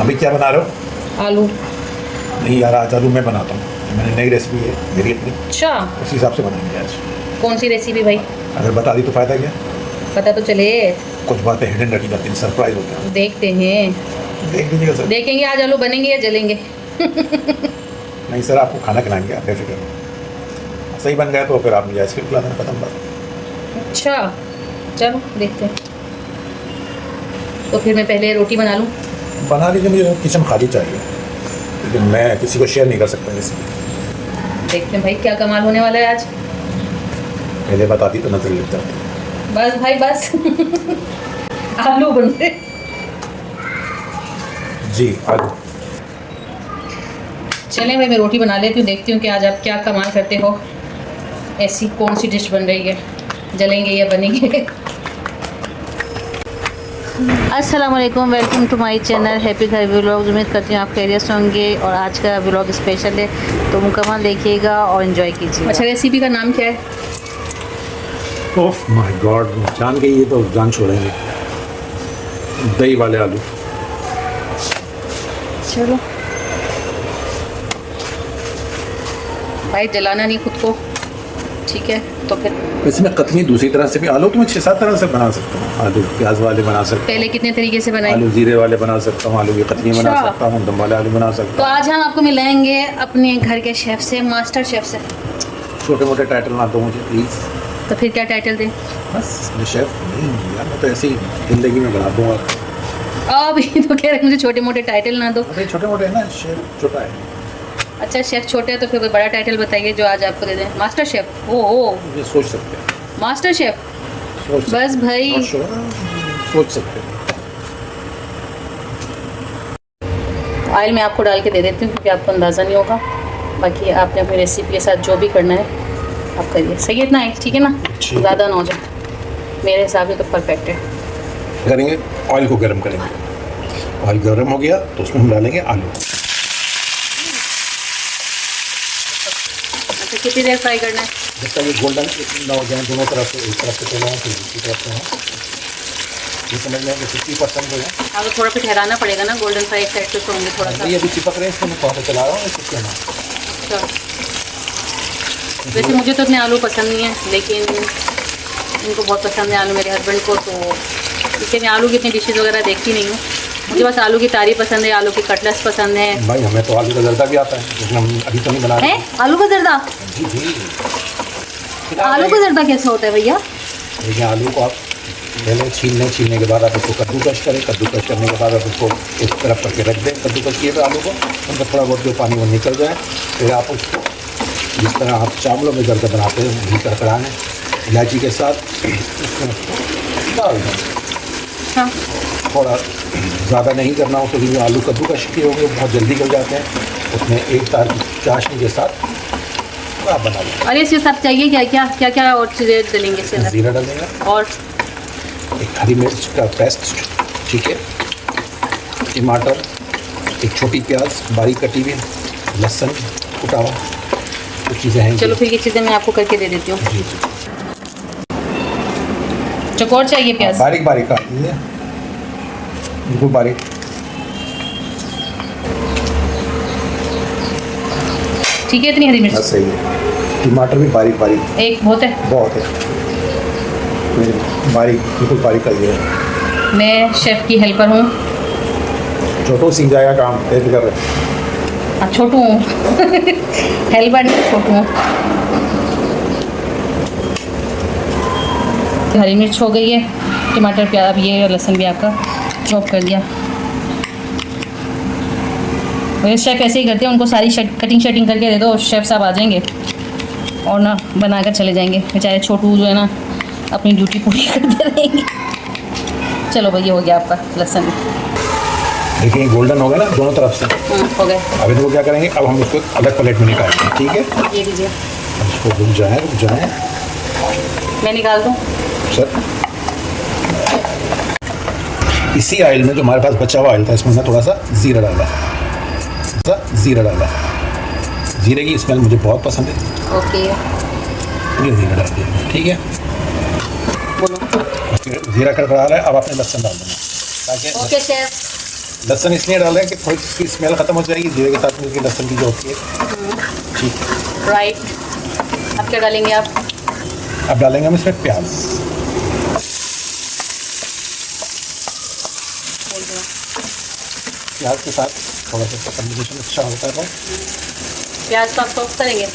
अभी क्या बना रहे हो? आलू। नहीं यार, आज आलू मैं बनाता हूँ, मैंने नई रेसिपी है मेरी अपनी, अच्छा, उस हिसाब से बनाएंगे आज। कौन सी रेसिपी भाई? अगर बता दी तो फ़ायदा क्या? पता तो चले। कुछ बातें हिडन रखी जाती हैं, सरप्राइज होते हैं। देखते हैं, देख लीजिएगा सर। देखेंगे आज आलू बनेंगे या जलेंगे। नहीं सर, आपको खाना खिलाएंगे, आप बेफिक्र हो। सही बन गया तो फिर आप मुझे आइसक्रीम खिला देना, खत्म बात। अच्छा चलो देखते हैं। तो फिर मैं पहले रोटी बना लूँ। बना लीजिए, मुझे किचन खाली चाहिए, लेकिन मैं किसी को शेयर नहीं कर सकता रेसिपी। देखते हैं भाई क्या कमाल होने वाला है आज। पहले बता दी तो नजर लग जाती। बस भाई बस। आलू बन रहे। जी आलू। चलें भाई, मैं रोटी बना लेती हूँ, देखती हूँ कि आज आप क्या कमाल करते हो। ऐसी कौन सी डिश बन रही है, जलेंगे या बनेंगे। अस्सलाम वालेकुम, welcome to my channel happy Ghar vlogs. उम्मीद करती हूँ आप खैरियत से होंगे और आज का व्लॉग स्पेशल है, तो मुकम्मल देखिएगा और एंजॉय कीजिए। अच्छा, रेसिपी का नाम क्या है? ओह माय गॉड, जान के ये तो जान छोड़ेंगे। दही वाले आलू। चलो भाई, जलाना नहीं खुद को, ठीक है? तो फिर वैसे मैं कतनी दूसरी तरह से भी आलू तो मैं 6-7 तरह से बना सकता हूँ। आलू प्याज वाले बना सकता हूँ, पहले कितने तरीके से बनाए? आलू जीरे वाले बना सकता हूँ, आलू की कतनी बना अच्छा। सकता हूँ, दम वाले आलू बना तो सकता आज हम आपको मिलाएंगे अपने घर के शेफ से, मास्टर शेफ से। हूँ। छोटे मोटे टाइटल ना दो मुझे प्लीज़। तो फिर क्या टाइटल दें? बस मैं शेफ नहीं यार, मैं तो ऐसी ज़िंदगी में बना दूँगा। अभी तो कह रहे मुझे छोटे मोटे टाइटल ना दो। अरे छोटे मोटे है ना, शेफ छोटा है। अच्छा, शेफ छोटे है तो फिर कोई बड़ा टाइटल बताइए जो आज आपको दे दें। Master chef. ओ ये सोच सकते हैं, मास्टर शेफ। सोच सकते बस भाई, हैं। Not sure, सोच सकते हैं। ऑयल मैं आपको डाल के दे देती हूँ क्योंकि आपको अंदाज़ा नहीं होगा। बाकी आपने अपनी रेसिपी के साथ जो भी करना है आप करिए। सही है इतना है, ठीक है ना? ठीक है। ज़्यादा ना हो जाए, मेरे हिसाब से तो परफेक्ट है। करेंगे, ऑयल को गर्म करेंगे। ऑयल गर्म हो गया तो उसमें हम डालेंगे आलू। अच्छा, कितनी देर फ्राई करना है? जब तक ये गोल्डन ना हो जाए दोनों तरफ से, एक तरफ से तेल हो फिर दूसरी तरफ से हो, ये समझ लें कि 50% हो जाए। हाँ, तो थोड़ा फिर ठहराना पड़ेगा ना, गोल्डन फ्राई साइड पे होंगे थोड़ा सा। ये अभी चिपक रहे हैं, इसको मैं थोड़ा सा चला रहा हूँ, इसको ना। अच्छा, वैसे मुझे तो इतने आलू पसंद नहीं है, लेकिन इनको बहुत पसंद है आलू, मेरे हस्बैंड को। तो इसलिए मैं आलू की इतनी डिशेज़ वगैरह देखती नहीं हूँ। मुझे बस आलू की तारी पसंद है, आलू की कटलेट्स पसंद है। भाई हमें तो आलू का जर्दा भी आता है, लेकिन हम अभी तो नहीं बना रहे। है आलू का जर्दा? जी जी। आलू का जर्दा कैसे होता है भैया? देखिए, आलू को आप पहले छीलने के बाद आप उसको कद्दूकश करें। कद्दूकश करने के बाद आप उसको एक तरफ करके रख दें। कद्दूकश किए तो आलू को उनका थोड़ा बहुत जो पानी वो निकल जाए, फिर आप उसको जिस तरह आप चावलों में जर्दा बनाते हैं घी कड़कड़ाएँ, इलायची के साथ उसमें डाल दें। हाँ, थोड़ा ज़्यादा नहीं करना हो, क्योंकि जो आलू कद्दूकश किए होंगे बहुत जल्दी गल जाते हैं। उसमें एक तार की चाशनी के साथ आप बना लें। अरे इसके साथ चाहिए क्या क्या क्या क्या और चीज़ें डलेंगे इसके अंदर? ज़ीरा डालेंगे और एक हरी मिर्च का पेस्ट, ठीक है, टमाटर, एक छोटी प्याज बारीक कटी हुई, लहसुन कुटा हुआ, कुछ चीज़ें हैं। चलो फिर ये चीज़ें मैं आपको करके दे देती हूँ। जी जी, चौकोर चाहिए प्याज? बारीक बारीक काट दीजिए, बिल्कुल बारीक। ठीक है, इतनी हरी मिर्च? बस सही है। टमाटर भी बारीक बारीक, एक बहुत है? बहुत है, बारीक बिल्कुल बारीक करिए। मैं शेफ़ की हेल्पर हूँ। छोटो सीख जाएगा काम, कैसे कर रहे हैं? हाँ, छोटू हूँ। हेल्पर नहीं, छोटू हूँ। हरी मिर्च हो गई है, टमाटर प्याज, अब ये लहसुन भी आपका चॉप कर दिया। वैसे शेफ़ ऐसे ही करते हैं, उनको सारी कटिंग शटिंग करके दे दो, शेफ़ साहब आ जाएंगे और ना बनाकर चले जाएंगे। बेचारे छोटू जो है ना अपनी ड्यूटी पूरी करते रहेंगे। चलो भाई, ये हो गया आपका लहसुन। देखिए गोल्डन हो गया ना दोनों तरफ से। हो गए। अब इनको क्या करेंगे, अब हम इसको अलग प्लेट में निकालेंगे, ठीक है? ये लीजिए। अब इसको रुक जाए। मैं निकाल दूँ? सर, इसी ऑयल में जो हमारे पास बचा हुआ ऑयल था, इसमें मैं थोड़ा सा जीरा डाला। जीरे की स्मेल मुझे बहुत पसंद है। ओके, ये जीरा डाल दिया, ठीक है? बोलो। जीरा कड़कड़ा रहा है, अब आपने लहसुन डाल देना, ताकि ओके शेफ। लहसुन इसलिए डाला है कि थोड़ी सी स्मेल ख़त्म हो जाएगी जीरे के साथ मिलकर लहसुन की जो होती है। ठीक, राइट। अब क्या डालेंगे आप? अब डालेंगे हम इसमें प्याज। प्याज के साथ थोड़ा सा कॉम्बिनेशन अच्छा होता है। प्याज को आप सॉफ्ट करेंगे?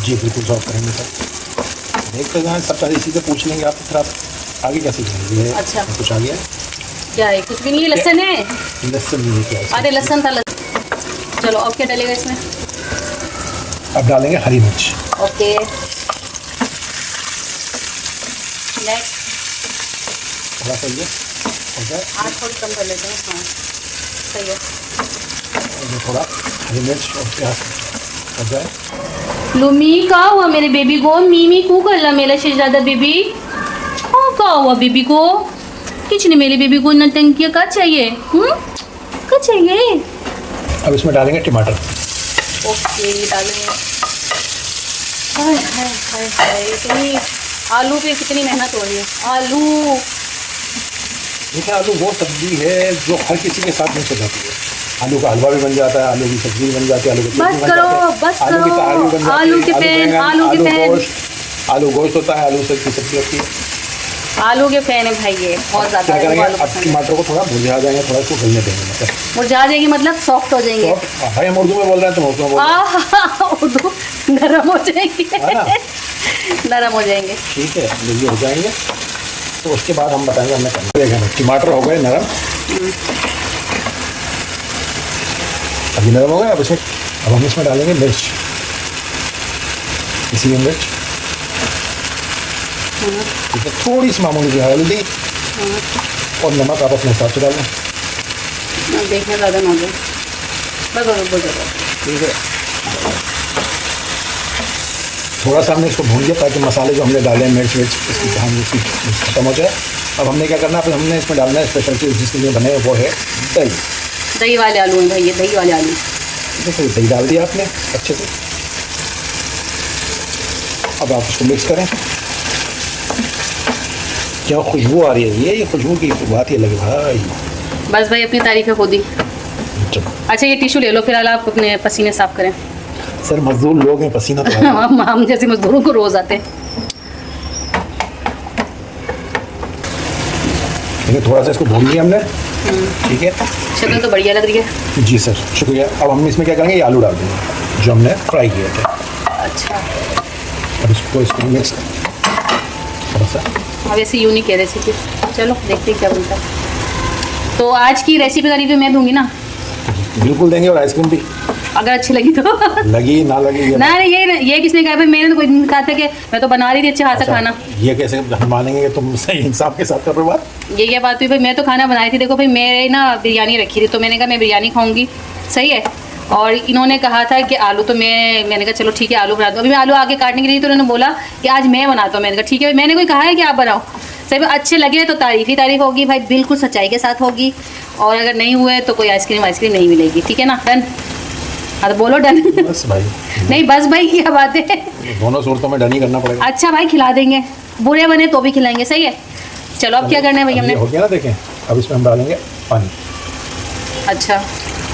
जी बिल्कुल सॉफ्ट करेंगे सर। देखते जाएँ सब सारी चीज़ें पूछ लेंगे आप, फिर आप आगे कैसे करेंगे? अच्छा, कुछ आ गया क्या है? कुछ भी नहीं है, लहसुन है। लहसुन नहीं है क्या? अरे लहसुन था, लहसुन। चलो अब क्या डालेगा इसमें? अब डालेंगे हरी मिर्च। Okay, next. थोड़ा सा ये हो जाए, आँच थोड़ी कम कर लेते हैं। हाँ सही है। और ये थोड़ा हरी मिर्च और प्याज हो जाए। लुमी का हुआ मेरे बेबी को? मीमी को कर ला मेरा शहजादा बेबी। हाँ का हुआ बेबी को? किसने मेरे बेबी को नौटंकी का चाहिए? का चाहिए? अब इसमें डालेंगे टमाटर। ओके डालेंगे। हाय हाय हाय हाय, इतनी आलू पे कितनी मेहनत हो रही है। आलू, देखिए आलू वो सब्जी है जो हर किसी के साथ नहीं चल जाती है। आलू का हलवा भी बन जाता है, आलू की सब्जी भी बन जाती है, आलू की बस करो बस आलू की तहारी भी बन करो। जाती है, आलू के फैन, आलू के फैन, आलू गोश्त होता है, आलू की सब्जी होती है। आलू के फैन है भाई ये, बहुत क्या ज़्यादा करेंगे? आलू अब पसंद है। टमाटर को थोड़ा भुजा जाएंगे, थोड़ा इसको गलने देंगे। मतलब मुरझा जाएगी मतलब सॉफ्ट हो जाएंगे। तो भाई हम उर्दू में बोल रहे हैं, तुम उर्दू में बोल रहे उर्दू नरम हो जाएंगे, है ना? नरम हो जाएंगे। ठीक है, ये हो जाएंगे तो उसके बाद हम बताएंगे हमने करना। देखें टमाटर हो गए नरम, अभी नरम हो गए। अब हम इसमें डालेंगे मिर्च, इसी में मिर्च, ठीक है, थोड़ी सी मामूली सी हल्दी और नमक आप अपने हिसाब से डालें। देखने ज़्यादा ना हो जाए, बस बस बहुत ज़्यादा। ठीक है, थोड़ा सा हमने इसको भून दिया ताकि मसाले जो हमने डाले हैं मिर्च विर्च इसकी हम इसकी खत्म हो जाए। अब हमने क्या करना है, फिर हमने इसमें डालना है स्पेशल चीज़ जिसके लिए बने हैं, वो है दही। दही वाले आलू हैं भाई ये, दही वाले आलू। जैसे दही डाल दिया आपने अच्छे से। अब आप इसको मिक्स करें। क्या खुशबू आ रही है, ये खुशबू की बात ही अलग है भाई। बस भाई अपनी तारीफ़ें खुद ही। चलो अच्छा ये टिश्यू ले लो, फिर आप अपने पसीने साफ करें। सर मजदूर लोग हैं, पसीना तो आता है। हम जैसे मजदूरों को रोज़ आते हैं। लेकिन थोड़ा सा इसको भून लिया हमने, ठीक है। शक्ल तो बढ़िया लग रही है। जी सर शुक्रिया। अब हम इसमें क्या करेंगे, ये आलू डाल देंगे जो हमने फ्राई किए थे। अच्छा, अब इसको मिक्स थोड़ा सा। अब ऐसे यूनिक है रेसिपी। चलो देखते हैं क्या बनता है। तो आज की रेसिपी का रिव्यू मैं दूंगी ना? बिल्कुल देंगे, और आइसक्रीम भी अगर अच्छी लगी तो। लगी ना लगी ये ना ये किसने कहा भाई? मैंने तो कोई दिन कहा था कि मैं तो बना रही थी अच्छा खासा खाना। ये कैसे हम मानेंगे कि तुम सही इंसाफ के साथ कर रहे हो बात? ये क्या बात हुई भाई? मैं तो खाना बनाई थी। देखो भाई मेरे ना बिरयानी रखी थी तो मैंने कहा मैं बिरयानी खाऊंगी, सही है। और इन्होंने कहा था कि आलू तो मैंने कहा चलो ठीक है आलू बना दो। अभी मैं आलू आगे काटने के लिए तो उन्होंने बोला कि आज मैं बनाता हूँ। मैंने कहा ठीक है, मैंने कोई कहा है कि आप बनाओ। सही में अच्छे लगे तो तारीफ़ ही तारीफ़ होगी भाई, बिल्कुल सच्चाई के साथ होगी। और अगर नहीं हुए तो कोई आइसक्रीम नहीं मिलेगी, ठीक है ना? डन? हाँ तो बोलो डन। बस भाई। नहीं बस भाई क्या बात है। दोनों सूरतों में डन ही करना पड़ेगा। अच्छा भाई खिला देंगे, बुरे बने तो भी खिलाएंगे, सही है। चलो अब क्या करना है भाई हमने? हो गया ना, देखें अब इसमें हम डालेंगे पानी। अच्छा,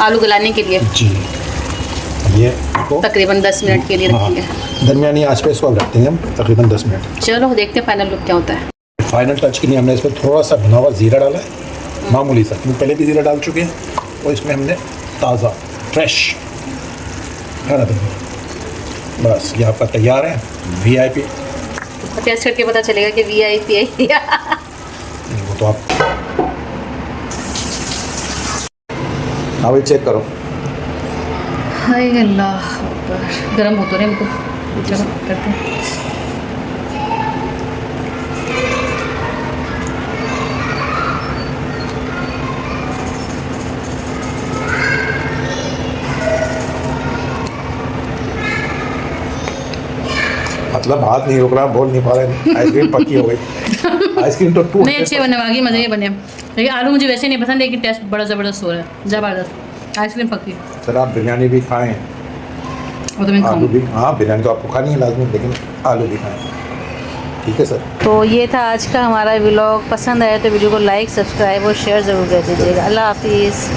आलू गलाने के लिए जी, अब ये इसको तकरीबन 10 मिनट के लिए रखेंगे। दरमियानी आंच पे इसको अब रखते हैं हम तकरीबन 10 मिनट। चलो देखते हैं फाइनल लुक क्या होता है। फाइनल टच के लिए हमने इसमें थोड़ा सा भुना हुआ ज़ीरा डाला है, मामूली सा, क्योंकि पहले भी ज़ीरा डाल चुके हैं। और इसमें हमने ताज़ा फ्रेश है ना, बस ये आपका तैयार है VIP। टेस्ट करके पता चलेगा कि VIP है। वो तो आप हाँ भाई चेक करो। हाय अल्लाह अकबर, गर्म हो तो रहे हमको। चलो करते हैं। मतलब हाथ नहीं रुक रहा, बोल नहीं पा रहे, आइसक्रीम पक्की हो गई। आइसक्रीम तो टूट नहीं अच्छे बने, बाकी मज़े बने। लेकिन आलू मुझे वैसे नहीं पसंद, लेकिन टेस्ट बड़ा ज़बरदस्त हो रहा है, ज़बरदस्त। आइसक्रीम पक्की। सर आप बिरयानी भी खाएं, वो तो मैं आलू खाऊंगी। भी, हाँ बिरयानी तो आपको खानी है लाजमी, लेकिन आलू भी खाएं, ठीक है सर। तो ये था आज का हमारा व्लॉग। पसंद आया तो वीडियो को लाइक, सब्सक्राइब और शेयर ज़रूर कर दीजिएगा। अल्लाह हाफिज़।